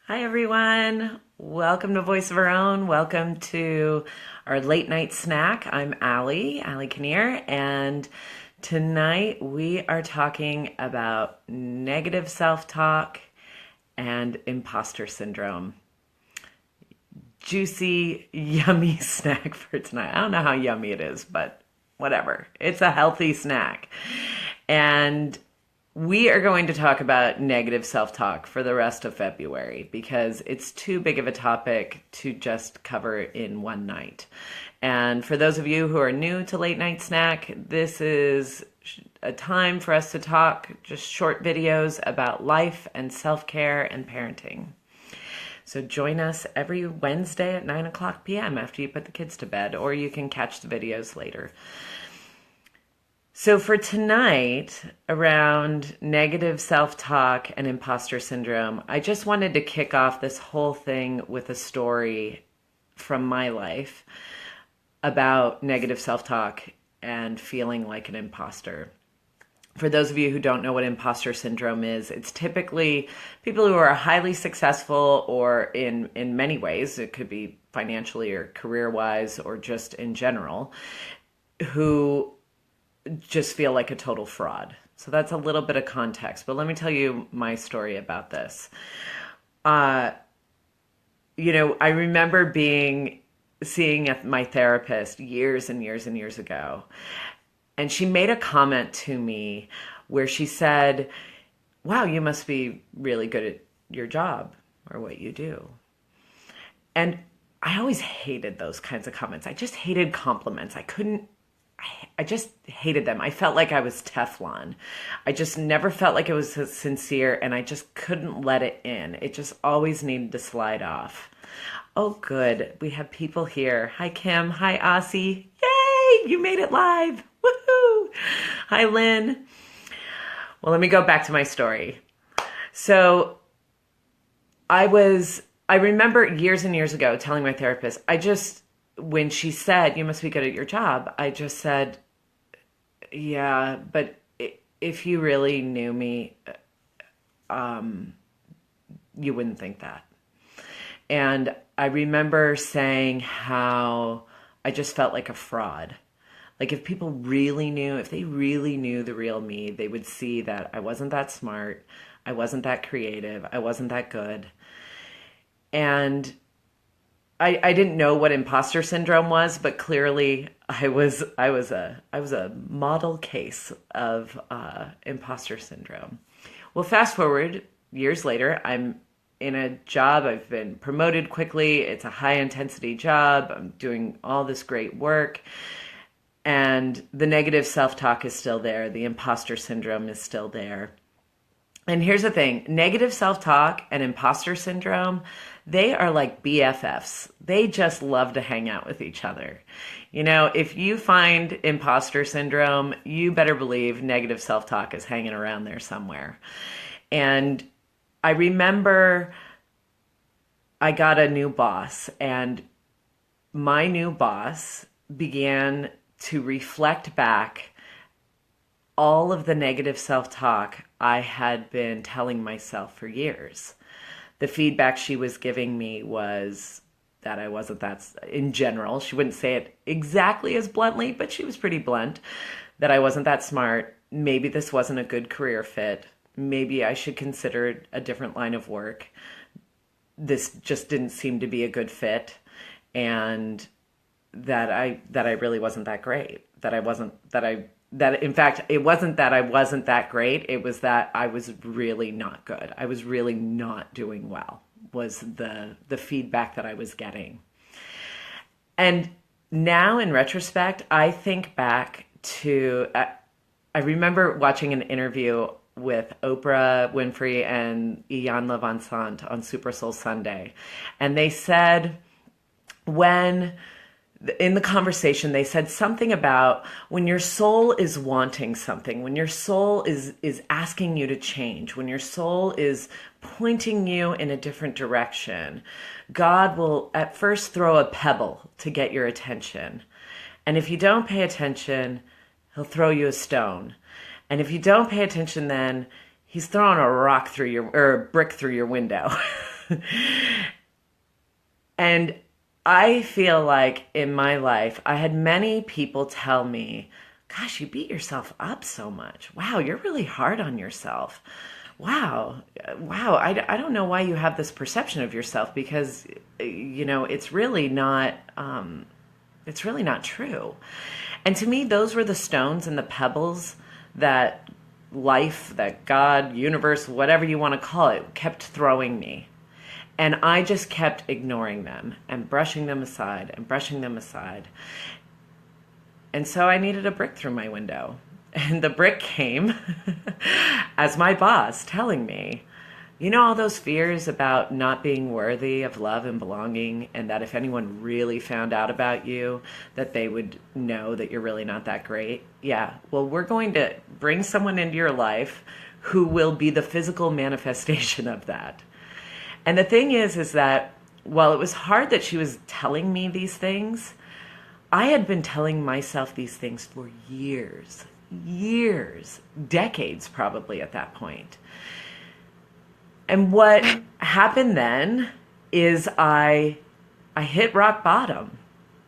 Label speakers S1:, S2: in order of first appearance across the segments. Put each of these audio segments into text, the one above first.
S1: Hi, everyone. Welcome to Voice of Our Own. Welcome to our late night snack. I'm Allie Kinnear, and tonight we are talking about negative self talk and imposter syndrome. Juicy, yummy snack for tonight. I don't know how yummy it is, but whatever. It's a healthy snack. And we are going to talk about negative self talk for the rest of February because it's too big of a topic to just cover in one night. And for those of you who are new to Late Night Snack, this is a time for us to talk just short videos about life and self care and parenting. So join us every Wednesday at 9 o'clock p.m. after you put the kids to bed, or you can catch the videos later. So for tonight, around negative self-talk and imposter syndrome, I just wanted to kick off this whole thing with a story from my life about negative self-talk and feeling like an imposter. For those of you who don't know what imposter syndrome is, it's typically people who are highly successful, or in many ways, it could be financially or career-wise or just in general, who just feel like a total fraud. So that's a little bit of context, but let me tell you my story about this. I remember seeing my therapist years and years and years ago, and she made a comment to me where she said, "Wow, you must be really good at your job or what you do." And I always hated those kinds of comments. I just hated compliments. I just hated them. I felt like I was Teflon. I just never felt like it was sincere, and I just couldn't let it in. It just always needed to slide off. Oh, good. We have people here. Hi, Kim. Hi, Aussie. Yay! You made it live. Woohoo! Hi, Lynn. Well, let me go back to my story. So I remember years and years ago telling my therapist, when she said, "You must be good at your job," I just said, "Yeah, but if you really knew me, you wouldn't think that." And I remember saying how I just felt like a fraud. Like if they really knew the real me, they would see that I wasn't that smart, I wasn't that creative, I wasn't that good. And I didn't know what imposter syndrome was, but clearly I was a model case of imposter syndrome. Well, fast forward years later, I'm in a job. I've been promoted quickly. It's a high intensity job. I'm doing all this great work, and the negative self-talk is still there. The imposter syndrome is still there. And here's the thing, negative self-talk and imposter syndrome, they are like BFFs. They just love to hang out with each other. You know, if you find imposter syndrome, you better believe negative self-talk is hanging around there somewhere. And I remember I got a new boss, and my new boss began to reflect back all of the negative self-talk I had been telling myself for years. The feedback she was giving me was that I wasn't that, in general, she wouldn't say it exactly as bluntly, but she was pretty blunt, that I wasn't that smart. Maybe this wasn't a good career fit. Maybe I should consider a different line of work. This just didn't seem to be a good fit. And that I really wasn't that great. That in fact, it wasn't that I wasn't that great. It was that I was really not good. I was really not doing well, was the feedback that I was getting. And now in retrospect, I think back to, I remember watching an interview with Oprah Winfrey and Ian Levansant on Super Soul Sunday. And they said, in the conversation, they said something about when your soul is wanting something, when your soul is asking you to change, when your soul is pointing you in a different direction, God will at first throw a pebble to get your attention. And if you don't pay attention, he'll throw you a stone. And if you don't pay attention, then he's throwing a rock through or a brick through your window. And I feel like in my life, I had many people tell me, gosh, you beat yourself up so much. Wow, you're really hard on yourself. Wow, wow, I don't know why you have this perception of yourself because, it's really not true. And to me, those were the stones and the pebbles that life, that God, universe, whatever you want to call it, kept throwing me. And I just kept ignoring them and brushing them aside and brushing them aside. And so I needed a brick through my window. And the brick came as my boss telling me, all those fears about not being worthy of love and belonging, and that if anyone really found out about you, that they would know that you're really not that great. Yeah, well, we're going to bring someone into your life who will be the physical manifestation of that. And the thing is that while it was hard that she was telling me these things, I had been telling myself these things for years, decades probably at that point. And what happened then is I hit rock bottom.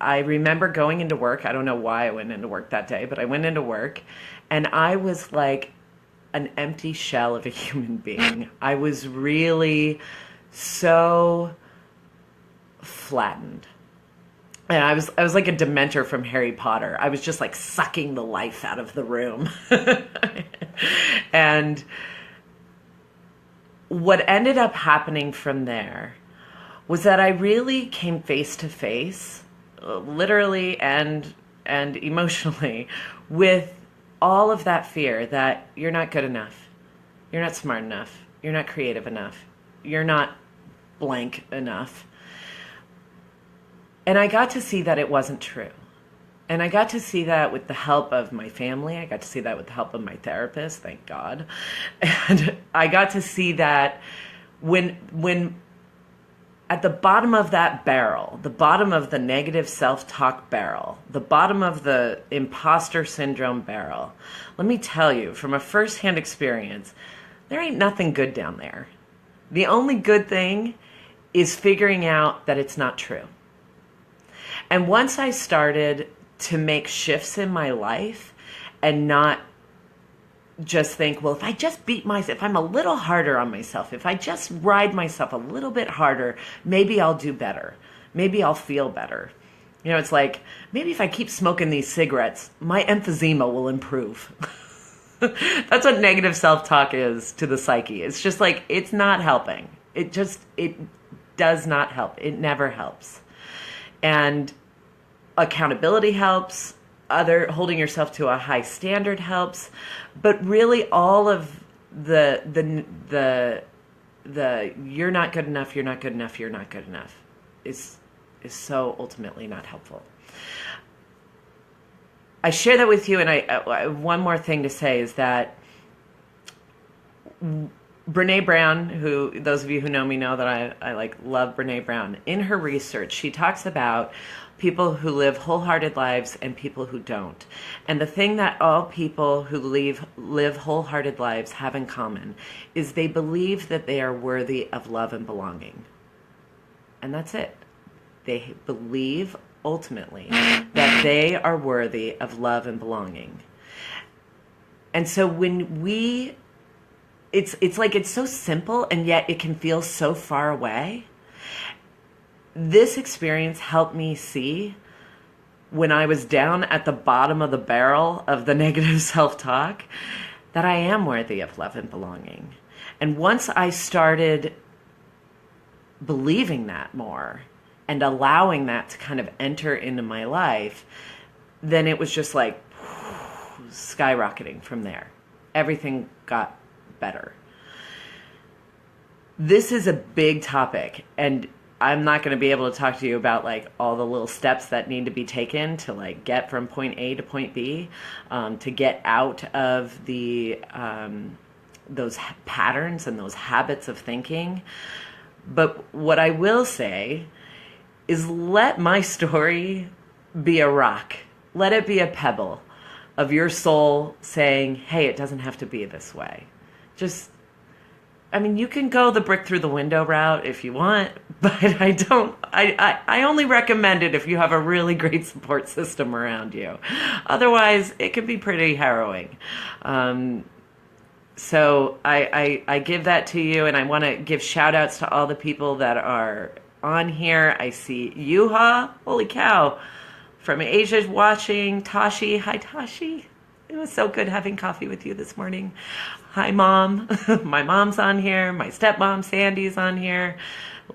S1: I remember going into work. I don't know why I went into work that day, but I went into work and I was like an empty shell of a human being. I was really so flattened. And I was like a Dementor from Harry Potter. I was just like sucking the life out of the room. And what ended up happening from there was that I really came face to face, literally and emotionally, with all of that fear that you're not good enough, you're not smart enough, you're not creative enough, you're not blank enough. And I got to see that it wasn't true. And I got to see that with the help of my family. I got to see that with the help of my therapist, thank God. And I got to see that when at the bottom of that barrel, the bottom of the negative self-talk barrel, the bottom of the imposter syndrome barrel, let me tell you from a firsthand experience, there ain't nothing good down there. The only good thing is figuring out that it's not true. And once I started to make shifts in my life and not just think, well, if I just beat myself, if I'm a little harder on myself, if I just ride myself a little bit harder, maybe I'll do better. Maybe I'll feel better. It's like, maybe if I keep smoking these cigarettes, my emphysema will improve. That's what negative self-talk is to the psyche. It's just like, it's not helping. It does not help. It never helps. And accountability helps, holding yourself to a high standard helps, but really all of the you're not good enough, you're not good enough, you're not good enough is so ultimately not helpful. I share that with you, and I one more thing to say is that Brene Brown, who those of you who know me know that I love Brene Brown. In her research, she talks about people who live wholehearted lives and people who don't. And the thing that all people who live wholehearted lives have in common is they believe that they are worthy of love and belonging. And that's it. They believe ultimately that they are worthy of love and belonging. And so when it's like it's so simple and yet it can feel so far away. This experience helped me see when I was down at the bottom of the barrel of the negative self-talk that I am worthy of love and belonging. And once I started believing that more and allowing that to kind of enter into my life, then it was just like skyrocketing from there. Everything got better. This is a big topic, and I'm not going to be able to talk to you about like all the little steps that need to be taken to like get from point A to point B, to get out of the those patterns and those habits of thinking. But what I will say is let my story be a rock. Let it be a pebble of your soul saying, hey, it doesn't have to be this way. Just I mean, you can go the brick through the window route if you want, but I don't. I only recommend it if you have a really great support system around you. Otherwise, it can be pretty harrowing. So I give that to you, and I want to give shout outs to all the people that are on here. I see Yuha, holy cow, from Asia watching. Tashi, hi Tashi. It was so good having coffee with you this morning. Hi, Mom. My mom's on here. My stepmom, Sandy's on here.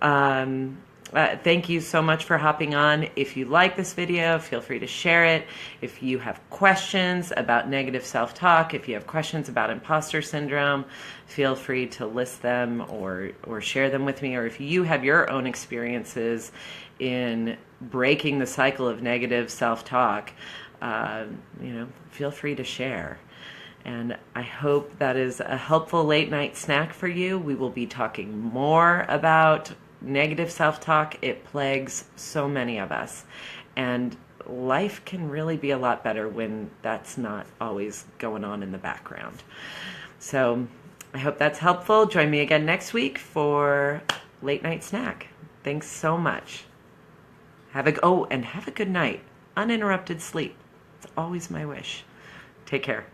S1: Thank you so much for hopping on. If you like this video, feel free to share it. If you have questions about negative self-talk, if you have questions about imposter syndrome, feel free to list them or share them with me. Or if you have your own experiences in breaking the cycle of negative self-talk, feel free to share. And I hope that is a helpful late night snack for you. We will be talking more about negative self-talk. It plagues so many of us. And life can really be a lot better when that's not always going on in the background. So I hope that's helpful. Join me again next week for late night snack. Thanks so much. Have a good night. Uninterrupted sleep. It's always my wish. Take care.